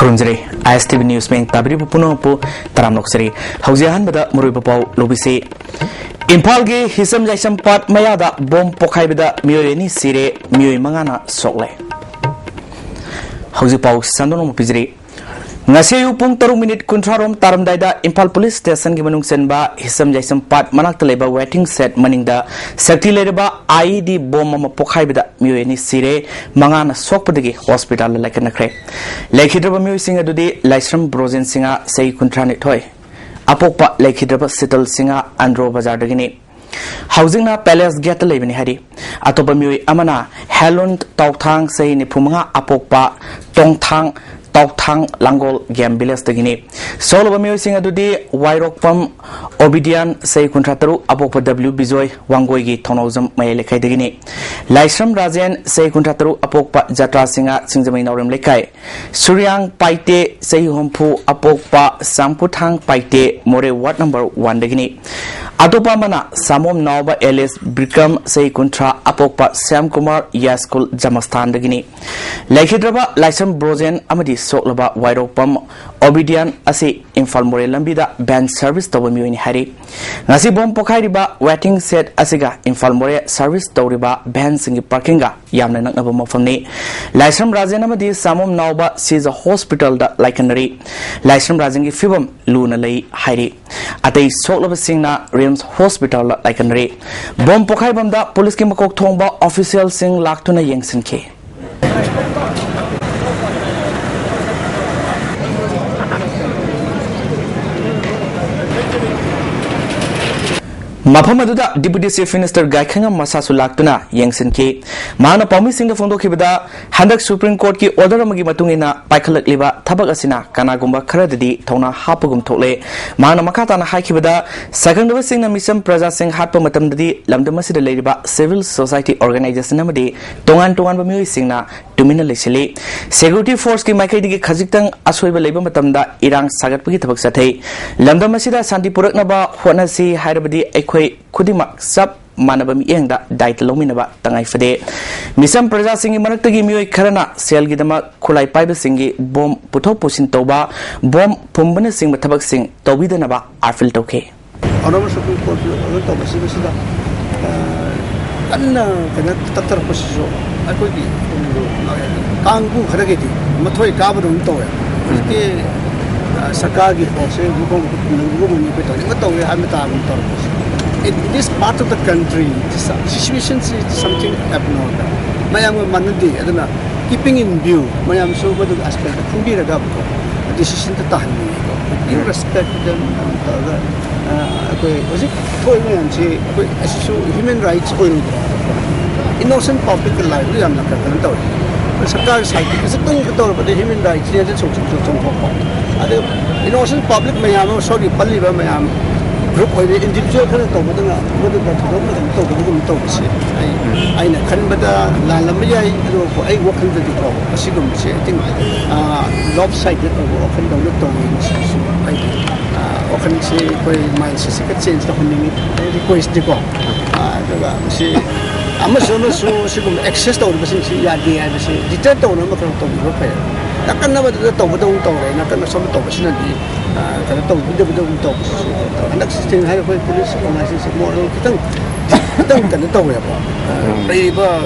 खुरुमजरे ISTV News में ताबरी पुनःपु तराम नोक्सरी हौजियान बदा मुरुब पाउ लोबिसे इम्फाल के हिसम जाइसम पाट मयादा बम पोखाइबदा मियोयनी सिरे मियोय मंगाना सोकले हौजि पाउ संदोनो मुपिजरी ngasiyu pung 3 minute kuntrarom taramdaida Impal Police Station gi manung senba hisam jaisam pat manak leba waiting set maningda sakti lereba IED bom ma pokhaibida miyeni sire mangana sokpadagi hospital laikana khre lekhidraba miyu singa dudi laisram brozen singa sei kuntrani thoi apokpa lekhidraba sital singa andro bazar dagini housing na palace gate lebani hari atopa miyu amana helon tawthang sei ni phumanga apokpa tongthang Tauthang Langol Game Villas Tagini. Solo Bamio Sing Adudi, Wairok Pum, Obedian, Say Contrataru, Apopa W. Bizoy, Wangoigi, Tonosum, Maylekai Dagini. Laisram Rajan, Say Contrataru, Apopa Jatra Singa, Singzaminaurum Lekai. Suryang Paite, Say Humpu, Apopa, Samputang Paite, More What number 1 Dagini. Atopa Mana, Samom Nauba Elis, Brikam, Say Contra, Apopa, Sam Kumar, Yaskul, Jamastan Dagini. Laikhidraba, Laisram Brozen, Amadi. Soklaba Wairopam Obedian Asi Infal More Lambida Band Service Tobamuni Hari Nasi Bom Pokariba Waiting Set Asiga Infal More Service Toriba Band Singi Parkinga Yamna Nabamofani Laisram Rajanamadi Samum Nauba sees a hospital that likenary Laisram Rajangi Fibum Luna Lay Hari Ate Soklaba Singna Rims Hospital likenary Bom Pokaibamda Police Kimakok Tomba Official Sing Laktuna Yangsen K. Mapamaduda Deputy Chief Minister Gaikanga Masasu Laktuna Yangsen K. Mana Pami Singh Fondo Kibada Handak Supreme Court ki order Magi Matungina Paikalak Liba Tabagasina Kanagumba Karadadi Tona Hapagum Tole Mana Makatana Haikibada Second Singh Misam Praja Singh Hatpa Matamdi Lamdamasi Ladiba Civil Society Organization Namadi Tongan Bamui Singna Dumina Lisili Security Force ki Makai Kazitang Asweba Labor Matamda Irang Sagat Pagi Tabaksate Lamdamasida Santi Puraknaba Honasi Hyderabadi Kudimak sub manabam yengda diet lominaba tangai fade misam praja singi manaktagi mioi kharana sel gidama khulai paiba singi bom putho pusin toba bom pumbana sing mathabak sing tobidanaba arfil toke honorable supreme court to basida kanna kana tatar position akoi gi kangbu kharagedi mathoi kabadum toya ke sarkar gi force gubom ni pe to we hamta in this part of the country, this situation is something abnormal. Mayam manadi, aduna keeping in view. Mayam so badu aspect. Kundi raga ko decision to tahni ko. You respect them. Koi was it? Koi mayam si koi issue human rights koi innocent public life. We am not karna tau. Sarkar side is it tung tau but human rights ni ada sok ko. Ada innocent public mayam sorry palli ba mayam. Group of individual kind of Tomadana, whether that's Tomadana, I know Kanbada, Lalamia, I walk into the club, a single I think lopsided or often don't look I often say, my second sense of request the bomb. I'm so she will access the idea, I say, detect on a repair. I can never do the Tomadon, I can some Tomadana. Kalau tahu kita betul betul anak sistem hari polis organisasi moral kita kan tahu ya pak. Riba,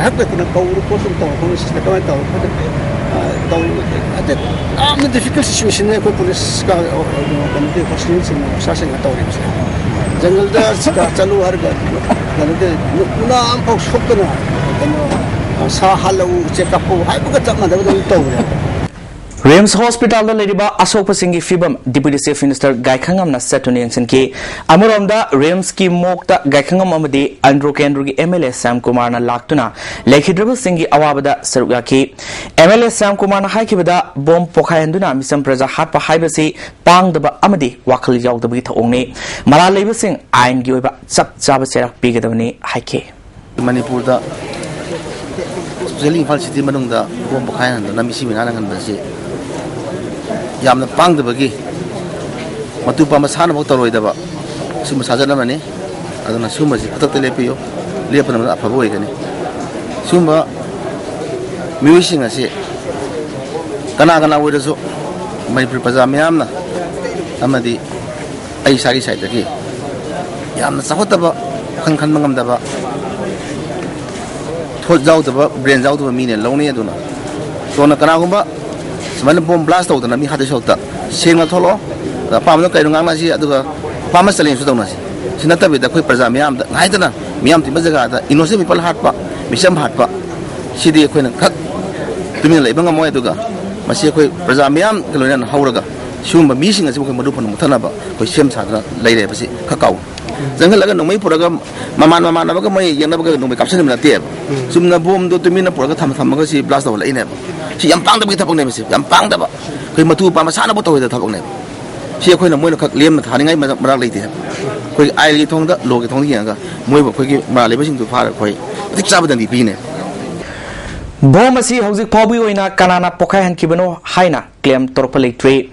apa kena tahu report tahu polis kita kan tahu ada difficult situation ni polis kalau dia polis ni saya nggak tahu ni. Jungle dah sekarang calu harga, kalau dia nak ampak shop tu na, sahalau check up, hai bukan tak mana betul tahu ya. Rims Hospital da leriba Asopa Singi Fibam Deputy Chief Minister Gaikangam na setuni yangsen ki Amuromda Rims ki mokta Gaikangam amadi Andro Kendru ki MLA Sam Kumar na laktuna Lekhidraba Singi awabada saruga ki MLA Sam Kumar na haikibada bom pokayanduna misam praja hatpa haibasi pangdaba amadi wakal yawdaba ki thaongni mala leiba sing ain gi oiba chak chaba cherak pigadabani haike Manipur da especially Infal City manungda bom pokayanduna misi minana ngan basi Yamna pang the bagi Matu Pamasan of Toroidaba Sumasazanamani, I don't assume as a telepio, Leopan of Pavoigani. Sumba musing as it kana kana oirasu Manipur Praja miyamna amadi ai sari side dagi yamna sahotaba khan mangamdaba thot jaudaba brain jaudaba mine lawni aduna sona kana gumba samana bomb blast tawdana mi hada shota senga tholo pamno kairunga na si aduga pama challenge su dawna si sinatabi da koi Praja miyam da ngaidana miyam ti bajaga da innocent people hatpa misam hatpa sidi koina khak tumin leibanga moy aduga masi koi Praja miyam kaloina hauraga sumba missing as ko madu pon muthanaba ko sem sadra leire basi khakau jangal laga nomai puraga maman na baga mai yang na baga nomai kapsen na te sumna bom do tumina puraga tham ga si blast wala ine si yam pang da bi thapang ne basi yam pang da ba ko matu pa ma sana bo to da thapang ne si ko na moi na khak lem thani ngai ma leite ko ai li thong da lo ge thong yang ga moi ba ko ki ma le basing tu pha ko tik sa ba dan di bi ne bom asi hauzik phawi oina kanana pokhai han kibano haina claim torpalei twe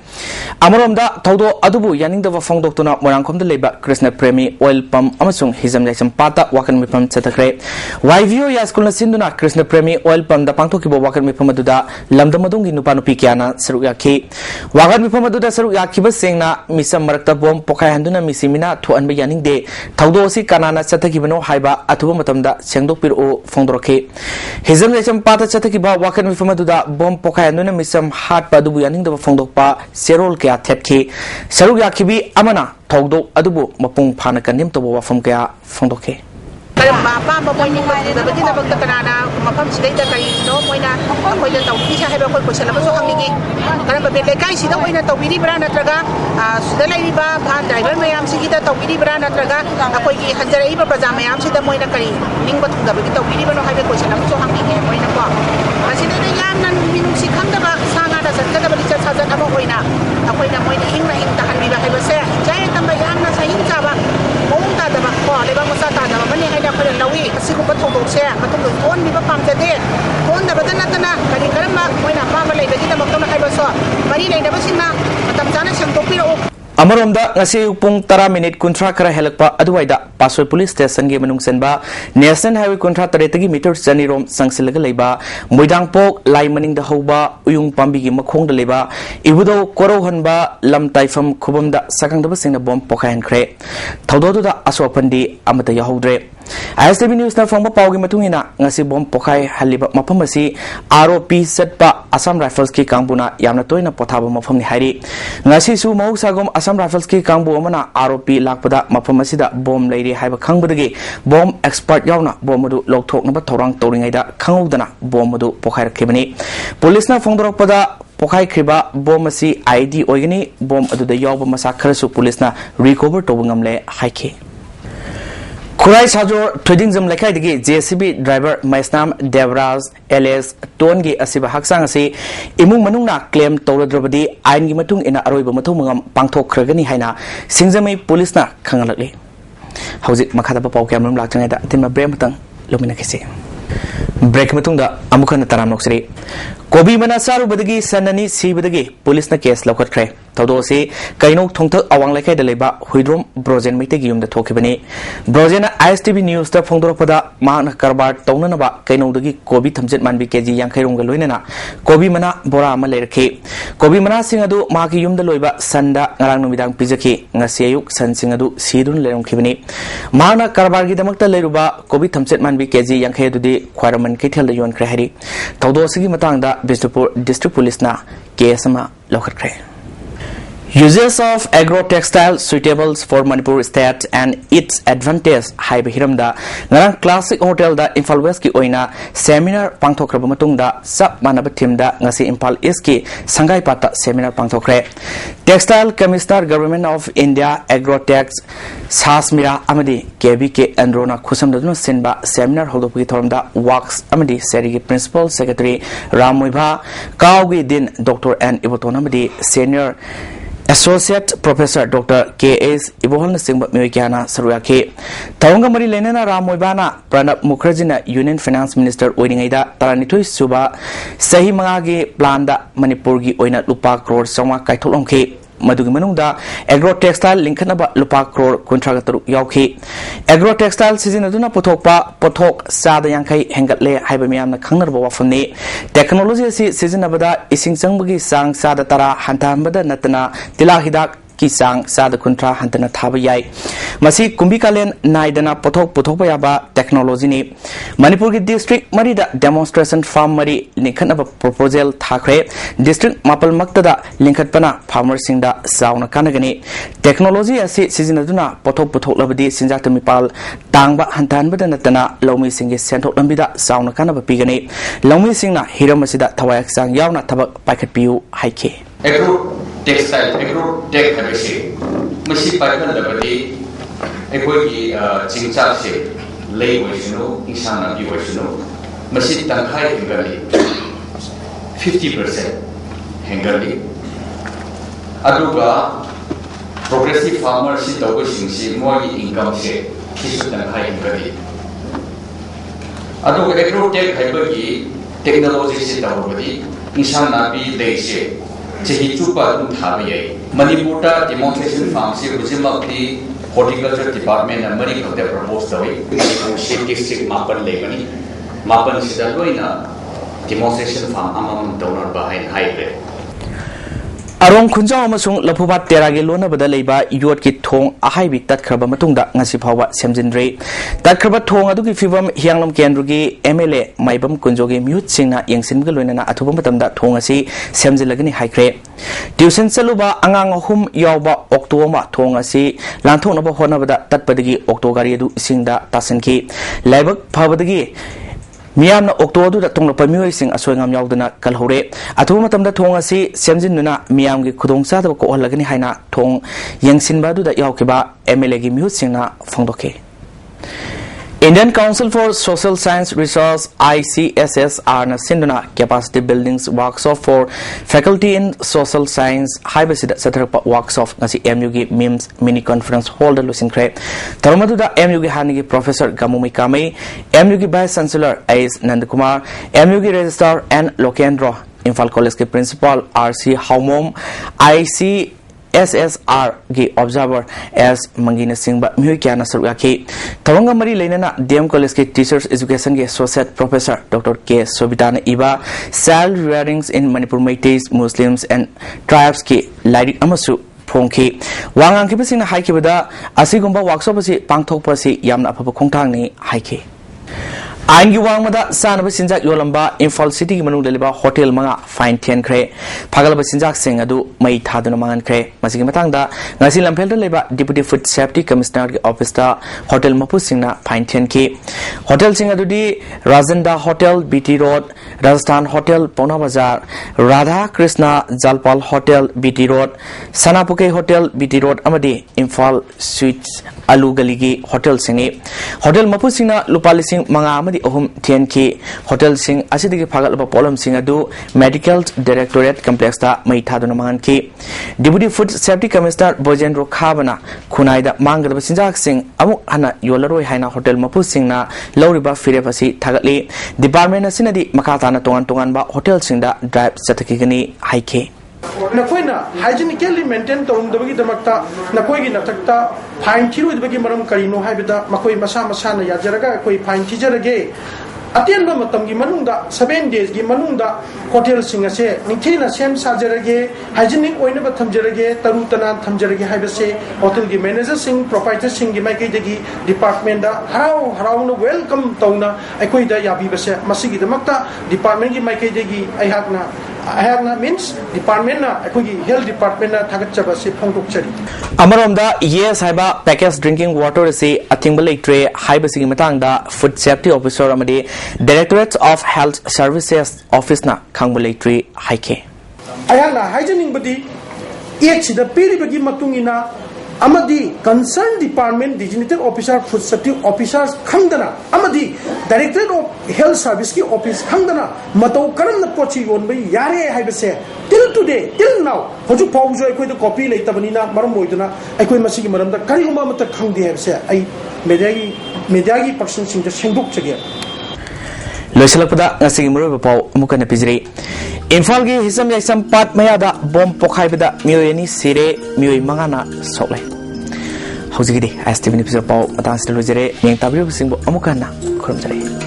amoromda thodo adubu yaningdaba phongdoktuna morangkhomda leba Krishna Premi oil pump amasung hizam jaisam pata wakan mipam chatakre YVO ya school na sinduna Krishna Premi oil pump da pangthokibo wakan mipam aduda lamdamadungi nupa nupi kyana saruk yakhi wakan mipam aduda saruk yakhiba sengna misam marakta bom pokhai handuna misimina thuanba yaningde thodo si kanana chatakibano haiba athuba matamda sengdokpiru phongdorokhe hizam jaisam pata chatakibba wakan mipam aduda bom pokhai handuna misam hat padubu yaningdaba phongdokpa serol kya thepki saruk yakhibi amana thogdo adubu mapung phana kanim to wafam kya phongdokhe Papa moini da bagina bagta kanana mapam sidai da kai no moina akoi da tawbi sa heba koi question ma so hangi karan ba be kai sida moina tawbi bra natraga sida lai ba bhan driver mayam sigi da tawbi bra natraga akoi gi hanjarai ba Praja mayam sida moina kari ning ba thunda ba tawbi ba no hebe question ma so hangi ge moina ko asida da yam nan minung si khanda ba sanga da sakka da ba cha sa da ba moina akoi da moina hing na hing ta han bi ba heba se jai tamba yam na sa hing cha ba mong ta da ba ko le ba mo sa ta da ba ni hai da ko lawi asigumba thongdok se matungdo thon bi ba pamjade thon da badana tana kari karama moina pa ba lei bagi da makona hai ba so mari lei da ba sinna matam jana sangtokpiro Amaramda ngasi upung 10 minute kuntra kara helakpa aduwaida Pasoi Police Station ge manung senba National Highway kuntra 30 meter janirom sangsilaga leiba Moidangpok lai maning da hoba uyung pambi gi makhong da leiba ibudo korohanba lam taifam khubamda sakangdaba singna bom pokhain khre thododu da asopandi amata yahodre ISTV News na phongba pawgi matungina ngasi bom pokhai haliba mafam asi ROP setpa Assam Rifles ki kangbuna yamna toina pothaba mafam ni hairi ngasi su mausagom Assam Rifles ki kangbu amana ROP lakpada mafam asida bom leiri haiba khangbadagi bom expert yauna bom adu lokthoknaba thorang toringaida khangudana bom adu pokhai rakhibani police na phongdorokpada pokhai khiba bom asi ID oigani bom adu da yawba masa kharasu police na recover tobungamle haike Kurai Sajor Trading Zam Lekai Digi JCB driver Maisnam Devraj LS Tongi Asiba Haksang Asi Imung Manungna claim Tauradrobadi Ain Gimatung in a Aroiba Matumangam Pangto Kragani Haina Singzame Police na Kangalakli Hausit Makataba Pau Camrum Lakanga Tima Brematang Lumina Kisi Break Matunda Amukan Taram Noxri Kobi Manasaru Badagi Sanani Sibadagi Police na case Lokat Kre Taudosi Kaino Tongtak Awang Lekai de Leba Huidrom Brozen Mitigium the Tokibani Brozena ISTV News the Fongdoropada Mana Karbar Tonanaba Kaino Dagi Kobi Tamjet Manbi Keji Yankairunga Luina Kobi Mana Bora Malerke Kobi Mana Singadu Maki Yum the Loiba Sanda Narang Midang Pizaki Nasiayuk San Singadu Sidun Lerum Kibini Mana Karbargi Damakta Leruba Kobi Tamjet Manbi Keji Yankaidu Quaraman Kitel the Yuan Krehari Taudosi Matanga Bisnupur District Police na KSMA Lokat Kre Uses of agro-textile suitables for Manipur state and its advantage Hai Hiramda Ngarang Classic Hotel da Imphal West ki oina seminar pangthokraba matungda sab manaba teamda ngasi Imphal East ki Sangai Pata seminar pangthokre Textile Commissioner Government of India Agro-tex Sasmira Amadi KBK Androna Khusamdaduna Sinba seminar holdopki thoramda Works Amadi Serigi Principal Secretary Ramoiba Kaugi Din Dr. N Ibotona Amadi Senior Associate Professor Dr. K.S. Ibohon Singba Miyakana Saruyaki Taunga Mari Lenana Ramoibana Pranab Mukherjee Union Finance Minister Oiningaida Taranitui Suba Sahi Mangagi Planda Manipurgi Oina Lupa Crore Songwa Kaitholongki मदुगी मनुंगदा agro textile लिंखनबा लुपा करोड़ कुंट्रागा तरुक याउखी agro textile सिजिनदुना पुथोकपा पोथोक सादा यांखै हेंगतले हाइबा मियामना खंगनरबा वाफमनी टेक्नोलॉजी असि सिजिनबदा इसिंग चंगबगी सांग सादा तरा हंतानबदा नतना तिला हिदाक की सांग सादा कुंट्रा हंतना थाबा याय मसी कुंभी कालेन नाइदना पोथोक पुथोकबा याबा टेक्नोलॉजी ने मणिपुर की डिस्ट्रिक्ट मरीदा डेमोन्स्ट्रेशन फार्म मरी लिंखनबा प्रपोजल थाखरे डिस्ट्रिक्ट मापल मक्तदा लिंखतपना फार्मर सिंगदा साउना कानगनी टेक्नोलॉजी असि सिजिनदुना पोथोक पुथोकलबदी सिंजाक मिपाल तांगबा हंतानबदा नतना लौमी सिंगे सेंथोक लंबिदा साउना कानबा पिगनी लौमी सिंगना हिरम असिदा थवायक सांग यावना थबक पाइखतपियु हाइखे Agro-textile, agro-tech habisi, masi paikan dabadi, ekoi ki cingcak se, lay wasino, insang nabi wasino, masi tangkai hengali, 50% hengali. Aduga progressive farmer si tawo singsi, moi income se, kisu tangkai hengali. Aduga agro-tech habagi, technology si tawo badi, insang nabi lay se. Cehi cuba thamiye Manipur demonstration farm se hujimaki horticulture department amari khode propose tawi Manipur district mapan lebani mapan sida loina demonstration farm amam donor bahain haibre Arong khunjang amasung lapubat terage lona bada leiba yot ki thong ahaibi tatkhaba matungda ngasi phawa semjinre tatkhaba thong adu ki fibam hianglom kendrugi MLA maibam kunjogi mute singna yengsinga loinana athuba matamda thong asi semjilagani haikre tuition saluba angang ahum yawba october thong asi lanthona ba hona bada tatpadagi octogari adu singda tasanki laibak phabadagi मियामना ओक्टोदुदा तोंगलपा मियोइसिंग असोयंगम यावदना कलहौरे अथुबा मतमदा थोंग असि सेमजिननुना मियामगी खुदोंगचादबा कोहलगनि हाइना थोंग यंगसिनबादुदा यावकेबा MLA गी मिहुतसिंगना फोंदोके Indian Council for Social Science Research ICSSR na sinduna capacity buildings workshop for faculty in social science haibasida satarpa workshop ngasi MU gi MIMS mini conference hall da lusinkre tarmaduda MU gi hanigi professor Gamumi Kamei MU gi vice chancellor AS Nandakumar MU gi registrar N Lokendra Imphal College ke principal RC Haumom ICSSR gi observer as Mangina Singba Muikyana Suraki Tawanga Mari Lenana DM College ke Teachers Education ke Associate Professor Dr. K. Sobitana Iba Child Rearings in Manipur Meiteis Muslims and Tribes ke Lairik Amasu Phongki Wangang Kibasina Haikibada Asigumba workshop si Pangthokpa si Yamna Apapa Khongthang ni Haike आइनगी वांगमदा सानब सिंजाक योलंबा Imphal city की मनुंग लेलिबा hotel मंगा fine थेन खरे फागलबा सिंजाक सिंग अदु मई थादुना मांगन खरे मसिगी मतंगदा ngasi लम्फेल लेबा डिप्यूटी फूड सेफ्टी कमिश्नर के ऑफिस ता होटल मपु सिंगना फाइन थेन की होटल सिंग अदुदी Rajendra hotel BT road Rajasthan hotel Paona Bazar Radha Krishna जलपाल होटल बीटी रोड सनापुके होटल बीटी रोड अमदी इम्फाल स्वीट्स आलू गली की होटल सिंगनी होटल मपु सिंगना लुपालिसिंग मंगा अहम थेन की होटल सिंह असिदगी फागलबा पोलम सिंह अदु मेडिकल डायरेक्टोरेट कॉम्प्लेक्स ता मई थादुना मांगन की deputy food safety commissioner Bojendra खाबना खुनाइदा मांगदबा सिंजाक सिंह अमुक हना योलरोय हाइना होटल मपु सिंहना लौरिबा फिरेफसी थागतली डिपार्टमेंट असिनदी मखाताना तोंगान तोंगानबा होटल सिंहदा ड्राइव चतकिगनी हाइके नकोइना हाइजीनिकली मेंटेन तौरमदबगी दमकता नकोइगी नतकता फाइन थिरोइदबगी मरम करिनो हाइबदा मकोइ मसा मसाना याजरगा कोइ फाइन थिजरगे अतेनबा मतमगी मनुंगदा 7 days गी मनुंगदा होटल सिंग से निथेना सेम साजरगे हाइजीनिक ओइनबा थमजरगे तरु तना थमजरगे हाइबसे होटल गी मैनेजर सिंग प्रोप्राइटर सिंग गी माइकेदगी डिपार्टमेंट दा हराव हरावनो वेलकम तौना अकोइदा याबीबसे मसिगी दमकता डिपार्टमेंट गी माइकेदगी अहाकना मीन्स डिपार्टमेंट ना अखोगी हेल्थ डिपार्टमेंट ना थागतचबा से फोंदोकचरी अमरोमदा येस हाइबा पैकेज ड्रिंकिंग वाटर से अथिंग लेट्रे हाइबसिगी मतंगदा फूड सेफ्टी ऑफिसर अमदे directorate of health services office ना खांगबा लेट्रे हाइके अयाना हाइजीनिक बदी एक सिदा पेरिबगी मतुंगिना अमदी concern department digital officer food safety officers खंगदना अमदी डायरेक्टरेट ऑफ हेल्थ सर्विस की ऑफिस खंगदना मतौ करन पोची योनबे यारे हाइबसे टिल टुडे टिल नाउ हजु फाउजो अखोइ द कॉपी लेतबनिना मरम मोइदना अखोइ मसिगी मरमदा करिगुमा मत खंगदे हाइबसे आई मीडियागी पर्सन सिंग द सेंगदुक चगे लोइसलपदा ngasi मुरब पाउ अमुकन पिजरे इम्फाल की हिसम याइसम पाट मयादा बॉम्ब पोखाइबदा मियोयनी सिरे मियोय मंगाना सोले हौजिगिदी ISTV निपिसो पाव मतांग सिलो जरे मेंग ताबियो सिंबो अमुकाना खुरम जरे